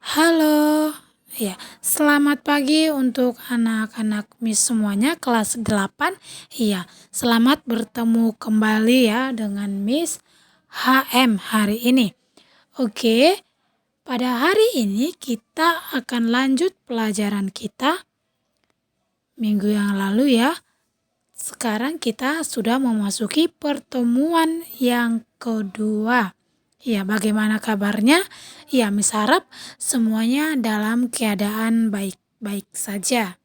Halo, ya, selamat pagi untuk anak-anak Miss semuanya kelas 8. Iya, selamat bertemu kembali ya dengan Miss HM hari ini. Oke, pada hari ini kita akan lanjut pelajaran kita minggu yang lalu ya. Sekarang kita sudah memasuki pertemuan yang kedua. Ya, bagaimana kabarnya? Ya, Miss harap semuanya dalam keadaan baik-baik saja.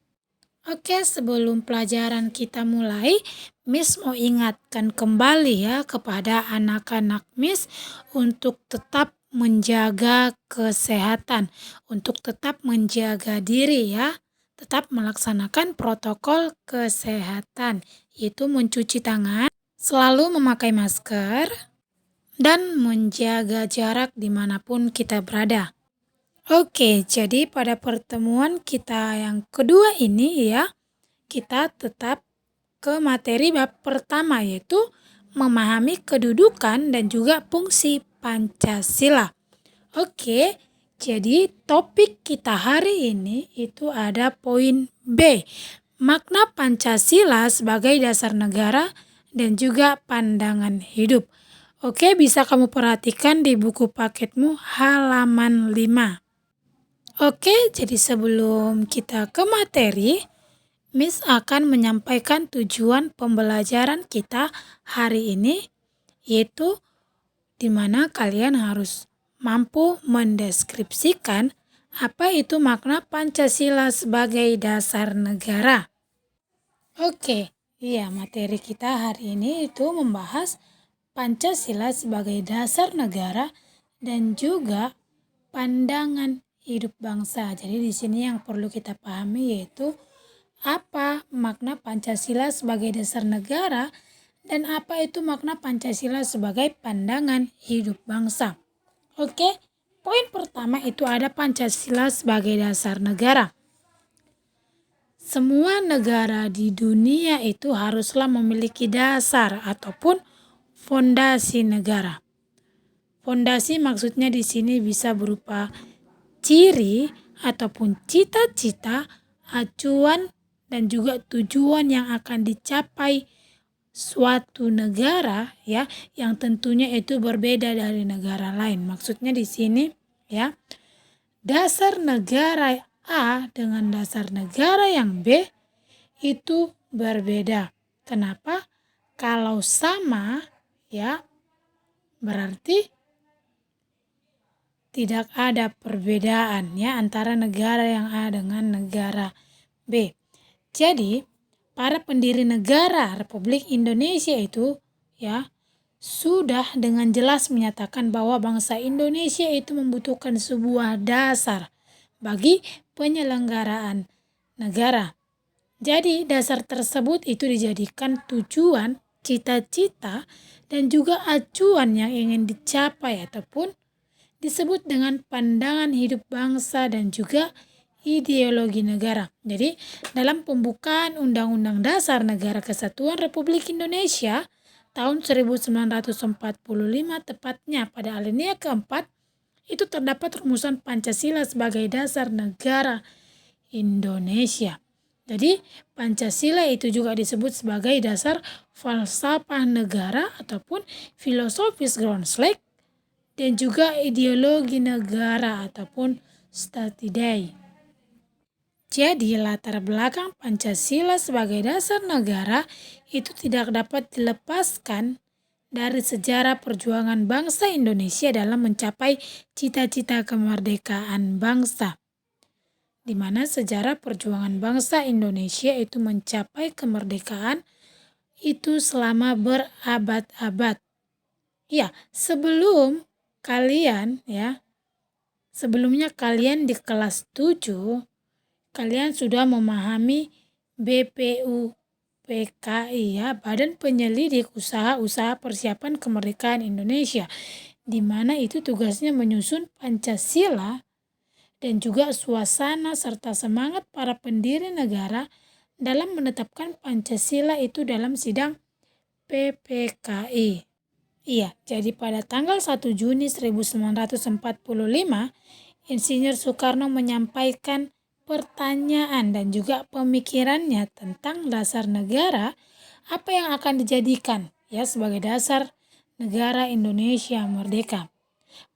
Oke, sebelum pelajaran kita mulai, Miss mau ingatkan kembali ya kepada anak-anak Miss untuk tetap menjaga kesehatan, untuk tetap menjaga diri ya, tetap melaksanakan protokol kesehatan, yaitu mencuci tangan, selalu memakai masker, dan menjaga jarak dimanapun kita berada. Oke, jadi pada pertemuan kita yang kedua ini ya, kita tetap ke materi bab pertama yaitu memahami kedudukan dan juga fungsi Pancasila. Oke, jadi topik kita hari ini itu ada poin B, makna Pancasila sebagai dasar negara dan juga pandangan hidup. Oke, bisa kamu perhatikan di buku paketmu halaman 5. Oke, jadi sebelum kita ke materi, Miss akan menyampaikan tujuan pembelajaran kita hari ini, yaitu di mana kalian harus mampu mendeskripsikan apa itu makna Pancasila sebagai dasar negara. Oke, iya materi kita hari ini itu membahas Pancasila sebagai dasar negara dan juga pandangan hidup bangsa. Jadi di sini yang perlu kita pahami yaitu apa makna Pancasila sebagai dasar negara dan apa itu makna Pancasila sebagai pandangan hidup bangsa. Oke, poin pertama itu ada Pancasila sebagai dasar negara. Semua negara di dunia itu haruslah memiliki dasar ataupun fondasi negara. Fondasi maksudnya di sini bisa berupa ciri ataupun cita-cita, acuan dan juga tujuan yang akan dicapai suatu negara ya, yang tentunya itu berbeda dari negara lain. Maksudnya di sini ya, dasar negara A dengan dasar negara yang B itu berbeda. Kenapa? Kalau sama ya berarti tidak ada perbedaan ya antara negara yang A dengan negara B. Jadi, para pendiri negara Republik Indonesia itu ya sudah dengan jelas menyatakan bahwa bangsa Indonesia itu membutuhkan sebuah dasar bagi penyelenggaraan negara. Jadi, dasar tersebut itu dijadikan tujuan, cita-cita, dan juga acuan yang ingin dicapai ataupun disebut dengan pandangan hidup bangsa dan juga ideologi negara. Jadi, dalam pembukaan Undang-Undang Dasar Negara Kesatuan Republik Indonesia tahun 1945 tepatnya pada alinea keempat, itu terdapat rumusan Pancasila sebagai dasar negara Indonesia. Jadi, Pancasila itu juga disebut sebagai dasar falsafah negara ataupun filosofis Groundslike dan juga ideologi negara ataupun Statidei. Jadi latar belakang Pancasila sebagai dasar negara itu tidak dapat dilepaskan dari sejarah perjuangan bangsa Indonesia dalam mencapai cita-cita kemerdekaan bangsa. Di mana sejarah perjuangan bangsa Indonesia itu mencapai kemerdekaan itu selama berabad-abad. Ya, sebelumnya kalian di kelas 7, kalian sudah memahami BPUPKI ya, Badan Penyelidik Usaha-Usaha Persiapan Kemerdekaan Indonesia, di mana itu tugasnya menyusun Pancasila dan juga suasana serta semangat para pendiri negara dalam menetapkan Pancasila itu dalam sidang PPKI. Iya, jadi pada tanggal 1 Juni 1945 Insinyur Soekarno menyampaikan pertanyaan dan juga pemikirannya tentang dasar negara, apa yang akan dijadikan ya sebagai dasar negara Indonesia merdeka.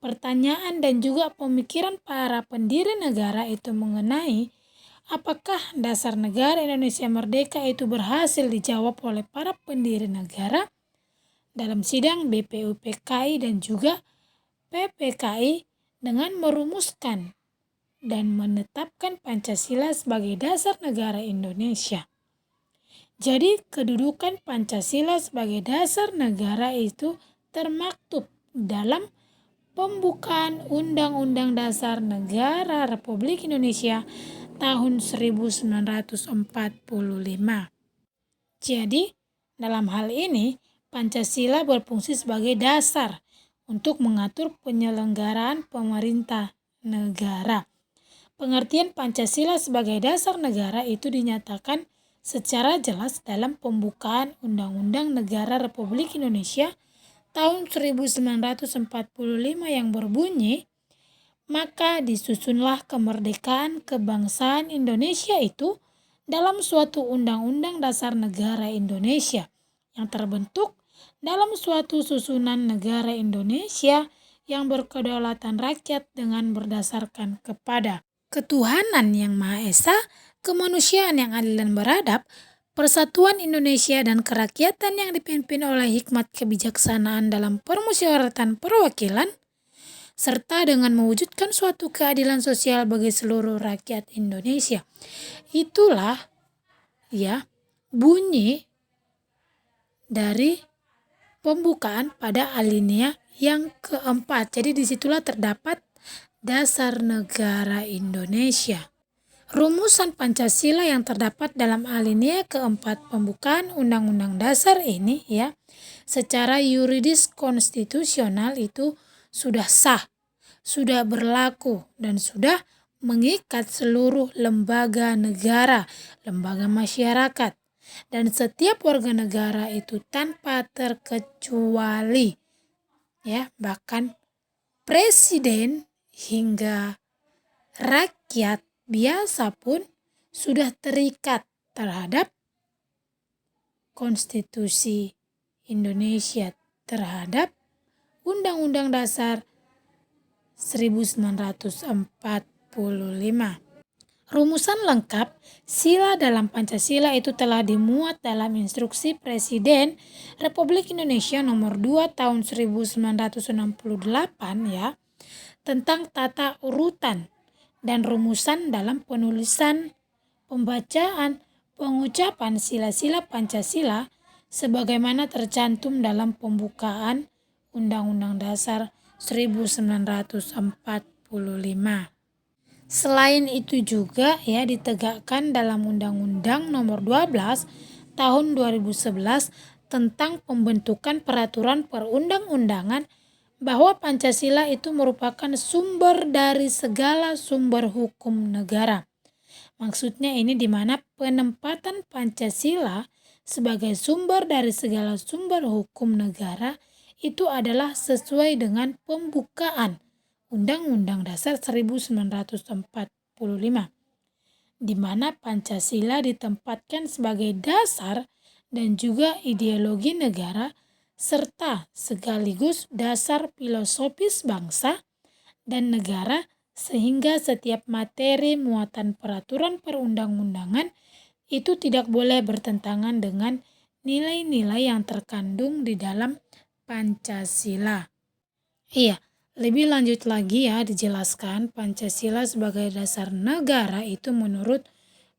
Pertanyaan dan juga pemikiran para pendiri negara itu mengenai apakah dasar negara Indonesia merdeka itu berhasil dijawab oleh para pendiri negara dalam sidang BPUPKI dan juga PPKI dengan merumuskan dan menetapkan Pancasila sebagai dasar negara Indonesia. Jadi kedudukan Pancasila sebagai dasar negara itu termaktub dalam pembukaan Undang-Undang Dasar Negara Republik Indonesia tahun 1945. Jadi, dalam hal ini Pancasila berfungsi sebagai dasar untuk mengatur penyelenggaraan pemerintah negara. Pengertian Pancasila sebagai dasar negara itu dinyatakan secara jelas dalam pembukaan Undang-Undang Negara Republik Indonesia tahun 1945 yang berbunyi, maka disusunlah kemerdekaan kebangsaan Indonesia itu dalam suatu Undang-Undang Dasar Negara Indonesia yang terbentuk dalam suatu susunan negara Indonesia yang berkedaulatan rakyat dengan berdasarkan kepada ketuhanan yang Maha Esa, kemanusiaan yang adil dan beradab, persatuan Indonesia dan kerakyatan yang dipimpin oleh hikmat kebijaksanaan dalam permusyawaratan perwakilan, serta dengan mewujudkan suatu keadilan sosial bagi seluruh rakyat Indonesia. Itulah ya bunyi dari pembukaan pada alinea yang keempat. Jadi disitulah terdapat dasar negara Indonesia. Rumusan Pancasila yang terdapat dalam alinea keempat pembukaan Undang-Undang Dasar ini ya, secara yuridis konstitusional itu sudah sah, sudah berlaku dan sudah mengikat seluruh lembaga negara, lembaga masyarakat, dan setiap warga negara itu tanpa terkecuali ya, bahkan presiden hingga rakyat biasa pun sudah terikat terhadap konstitusi Indonesia, terhadap Undang-Undang Dasar 1945. Rumusan lengkap sila dalam Pancasila itu telah dimuat dalam Instruksi Presiden Republik Indonesia nomor 2 tahun 1968 ya, tentang tata urutan dan rumusan dalam penulisan, pembacaan, pengucapan sila-sila Pancasila sebagaimana tercantum dalam pembukaan Undang-Undang Dasar 1945. Selain itu juga ya ditegakkan dalam Undang-Undang nomor 12 tahun 2011 tentang pembentukan peraturan perundang-undangan bahwa Pancasila itu merupakan sumber dari segala sumber hukum negara. Maksudnya ini di mana penempatan Pancasila sebagai sumber dari segala sumber hukum negara itu adalah sesuai dengan pembukaan Undang-Undang Dasar 1945, di mana Pancasila ditempatkan sebagai dasar dan juga ideologi negara serta sekaligus dasar filosofis bangsa dan negara, sehingga setiap materi muatan peraturan perundang-undangan itu tidak boleh bertentangan dengan nilai-nilai yang terkandung di dalam Pancasila. Iya, lebih lanjut lagi ya dijelaskan Pancasila sebagai dasar negara itu menurut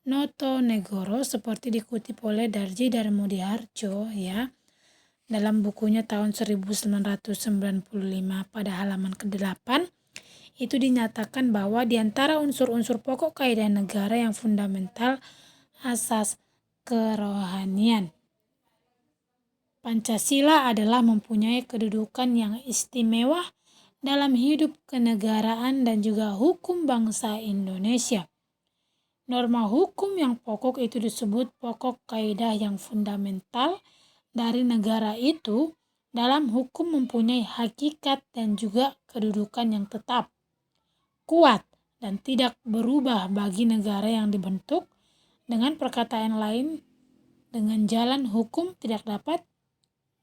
Noto Negoro seperti dikutip oleh Darji Darmodiharjo ya, dalam bukunya tahun 1995 pada halaman ke-8 itu dinyatakan bahwa di antara unsur-unsur pokok kaidah negara yang fundamental asas kerohanian, Pancasila adalah mempunyai kedudukan yang istimewa dalam hidup kenegaraan dan juga hukum bangsa Indonesia. Norma hukum yang pokok itu disebut pokok kaidah yang fundamental dari negara itu dalam hukum mempunyai hakikat dan juga kedudukan yang tetap. kuat dan tidak berubah bagi negara yang dibentuk. Dengan perkataan lain, dengan jalan hukum tidak dapat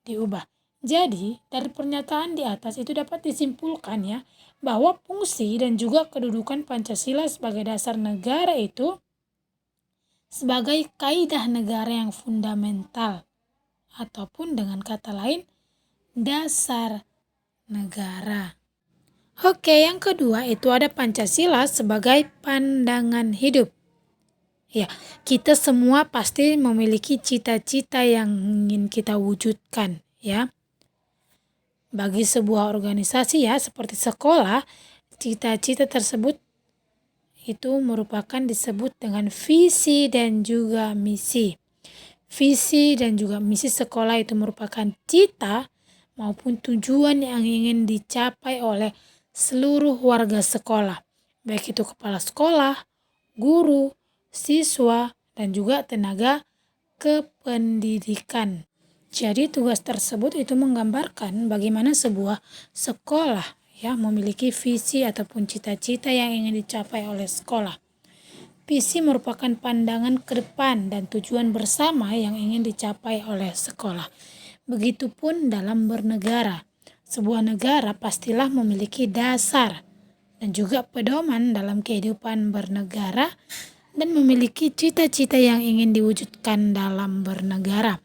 diubah. Jadi, dari pernyataan di atas itu dapat disimpulkan ya, bahwa fungsi dan juga kedudukan Pancasila sebagai dasar negara itu sebagai kaidah negara yang fundamental, ataupun dengan kata lain, dasar negara. Oke, yang kedua itu ada Pancasila sebagai pandangan hidup. Ya, kita semua pasti memiliki cita-cita yang ingin kita wujudkan, ya. Bagi sebuah organisasi ya, seperti sekolah, cita-cita tersebut itu merupakan disebut dengan visi dan juga misi. Visi dan juga misi sekolah itu merupakan cita maupun tujuan yang ingin dicapai oleh seluruh warga sekolah, baik itu kepala sekolah, guru, siswa, dan juga tenaga kependidikan. Jadi tugas tersebut itu menggambarkan bagaimana sebuah sekolah ya memiliki visi ataupun cita-cita yang ingin dicapai oleh sekolah. Visi merupakan pandangan ke depan dan tujuan bersama yang ingin dicapai oleh sekolah. Begitupun dalam bernegara. Sebuah negara pastilah memiliki dasar dan juga pedoman dalam kehidupan bernegara dan memiliki cita-cita yang ingin diwujudkan dalam bernegara.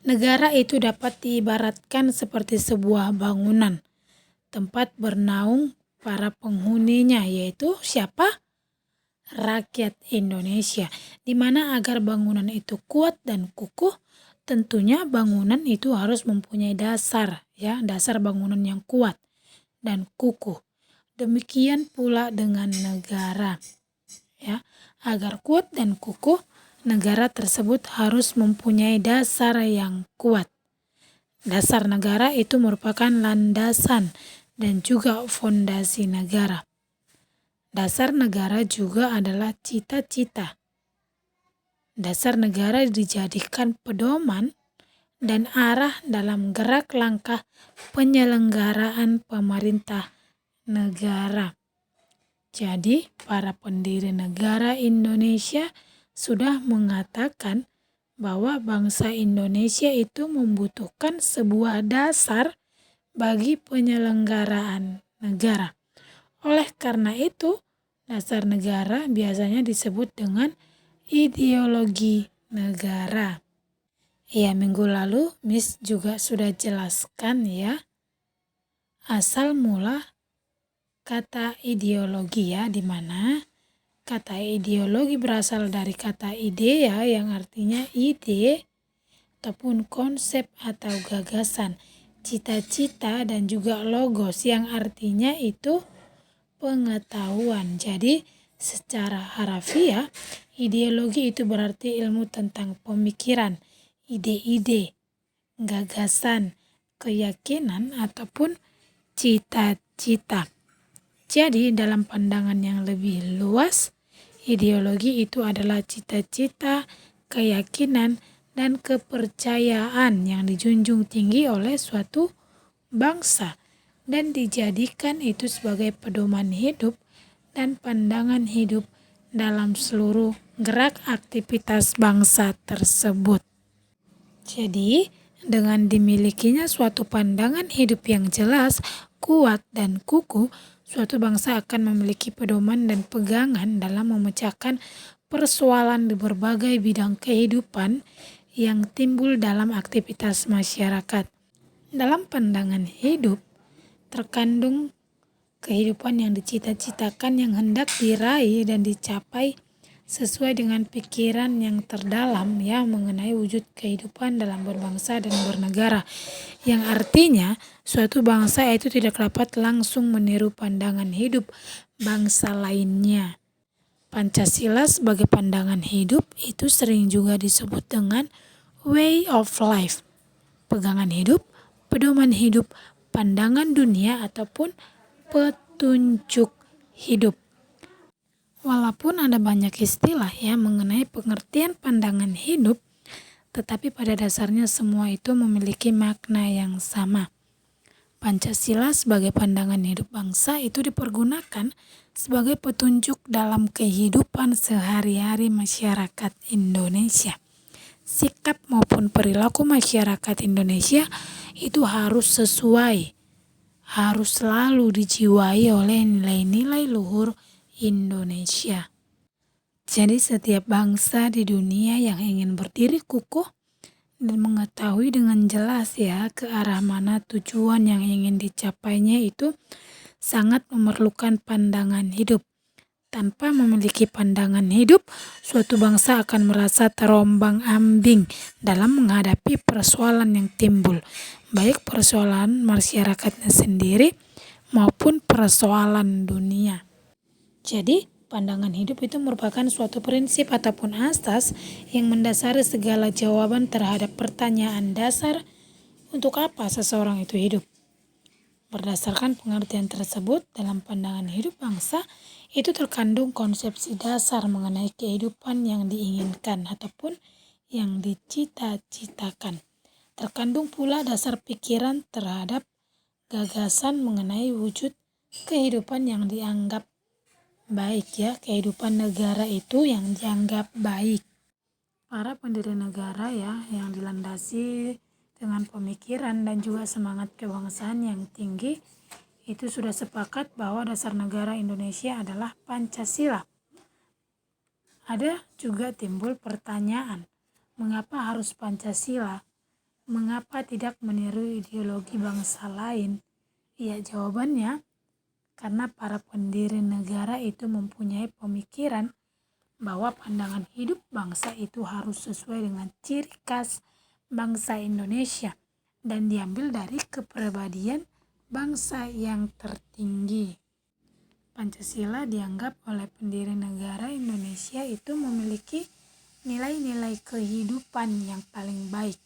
Negara itu dapat diibaratkan seperti sebuah bangunan, tempat bernaung para penghuninya, yaitu siapa? Rakyat Indonesia. Di mana agar bangunan itu kuat dan kukuh, tentunya bangunan itu harus mempunyai dasar, ya, dasar bangunan yang kuat dan kukuh. Demikian pula dengan negara, ya, agar kuat dan kukuh, negara tersebut harus mempunyai dasar yang kuat. Dasar negara itu merupakan landasan dan juga fondasi negara. Dasar negara juga adalah cita-cita. Dasar negara dijadikan pedoman dan arah dalam gerak langkah penyelenggaraan pemerintah negara. Jadi, para pendiri negara Indonesia sudah mengatakan bahwa bangsa Indonesia itu membutuhkan sebuah dasar bagi penyelenggaraan negara. Oleh karena itu, dasar negara biasanya disebut dengan ideologi negara. Ya, minggu lalu Miss juga sudah jelaskan ya, asal mula kata ideologi ya, di mana kata ideologi berasal dari kata ide ya, yang artinya ide ataupun konsep atau gagasan, cita-cita dan juga logos yang artinya itu pengetahuan. Jadi secara harafiah ideologi itu berarti ilmu tentang pemikiran, ide-ide, gagasan, keyakinan ataupun cita-cita. Jadi dalam pandangan yang lebih luas, ideologi itu adalah cita-cita, keyakinan, dan kepercayaan yang dijunjung tinggi oleh suatu bangsa dan dijadikan itu sebagai pedoman hidup dan pandangan hidup dalam seluruh gerak aktivitas bangsa tersebut. Jadi, dengan dimilikinya suatu pandangan hidup yang jelas, kuat, dan kukuh, suatu bangsa akan memiliki pedoman dan pegangan dalam memecahkan persoalan di berbagai bidang kehidupan yang timbul dalam aktivitas masyarakat. Dalam pandangan hidup, terkandung kehidupan yang dicita-citakan yang hendak diraih dan dicapai sesuai dengan pikiran yang terdalam ya mengenai wujud kehidupan dalam berbangsa dan bernegara, yang artinya suatu bangsa itu tidak dapat langsung meniru pandangan hidup bangsa lainnya. Pancasila sebagai pandangan hidup itu sering juga disebut dengan way of life, pegangan hidup, pedoman hidup, pandangan dunia ataupun petunjuk hidup. Walaupun ada banyak istilah ya mengenai pengertian pandangan hidup, tetapi pada dasarnya semua itu memiliki makna yang sama. Pancasila sebagai pandangan hidup bangsa itu dipergunakan sebagai petunjuk dalam kehidupan sehari-hari masyarakat Indonesia. Sikap maupun perilaku masyarakat Indonesia itu harus sesuai, harus selalu dijiwai oleh nilai-nilai luhur Indonesia. Jadi setiap bangsa di dunia yang ingin berdiri kukuh dan mengetahui dengan jelas ya ke arah mana tujuan yang ingin dicapainya itu sangat memerlukan pandangan hidup. Tanpa memiliki pandangan hidup, suatu bangsa akan merasa terombang-ambing dalam menghadapi persoalan yang timbul, baik persoalan masyarakatnya sendiri maupun persoalan dunia. Jadi, pandangan hidup itu merupakan suatu prinsip ataupun asas yang mendasari segala jawaban terhadap pertanyaan dasar untuk apa seseorang itu hidup. Berdasarkan pengertian tersebut, dalam pandangan hidup bangsa, itu terkandung konsepsi dasar mengenai kehidupan yang diinginkan ataupun yang dicita-citakan. Terkandung pula dasar pikiran terhadap gagasan mengenai wujud kehidupan yang dianggap baik ya, kehidupan negara itu yang dianggap baik. Para pendiri negara ya yang dilandasi dengan pemikiran dan juga semangat kebangsaan yang tinggi itu sudah sepakat bahwa dasar negara Indonesia adalah Pancasila. Ada juga timbul pertanyaan, mengapa harus Pancasila? Mengapa tidak meniru ideologi bangsa lain? Ya, jawabannya karena para pendiri negara itu mempunyai pemikiran bahwa pandangan hidup bangsa itu harus sesuai dengan ciri khas bangsa Indonesia dan diambil dari kepribadian bangsa yang tertinggi. Pancasila dianggap oleh pendiri negara Indonesia itu memiliki nilai-nilai kehidupan yang paling baik.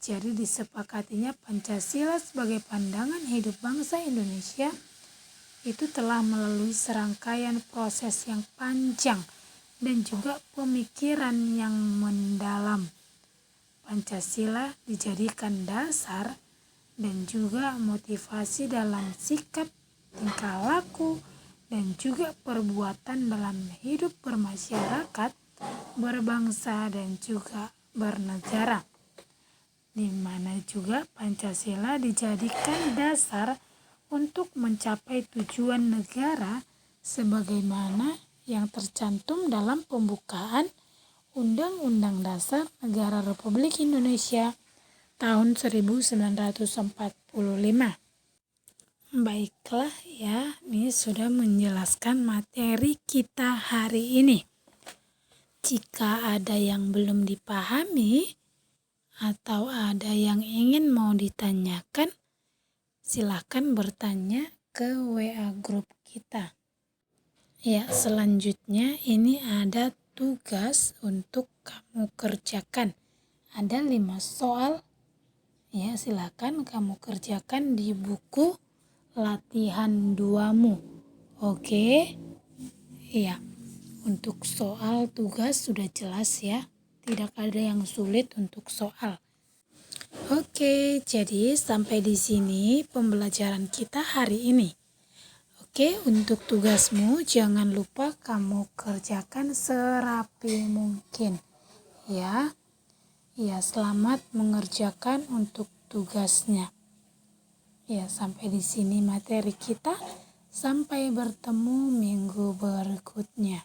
Jadi disepakatinya Pancasila sebagai pandangan hidup bangsa Indonesia itu telah melalui serangkaian proses yang panjang dan juga pemikiran yang mendalam. Pancasila dijadikan dasar dan juga motivasi dalam sikap, tingkah laku, dan juga perbuatan dalam hidup bermasyarakat, berbangsa, dan juga bernegara. Di mana juga Pancasila dijadikan dasar untuk mencapai tujuan negara sebagaimana yang tercantum dalam pembukaan Undang-Undang Dasar Negara Republik Indonesia tahun 1945. Baiklah ya, ini sudah menjelaskan materi kita hari ini. Jika ada yang belum dipahami atau ada yang ingin mau ditanyakan, silahkan bertanya ke WA grup kita. Ya, selanjutnya ini ada tugas untuk kamu kerjakan. Ada 5 soal. Ya, silahkan kamu kerjakan di buku latihan 2-mu. Oke? Iya. Untuk soal tugas sudah jelas ya. Tidak ada yang sulit untuk soal. Oke, jadi sampai di sini pembelajaran kita hari ini. Oke, untuk tugasmu jangan lupa kamu kerjakan serapi mungkin. Ya. Ya, selamat mengerjakan untuk tugasnya. Ya, sampai di sini materi kita. Sampai bertemu minggu berikutnya.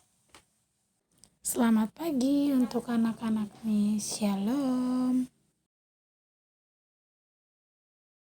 Selamat pagi untuk anak-anak nih. Shalom.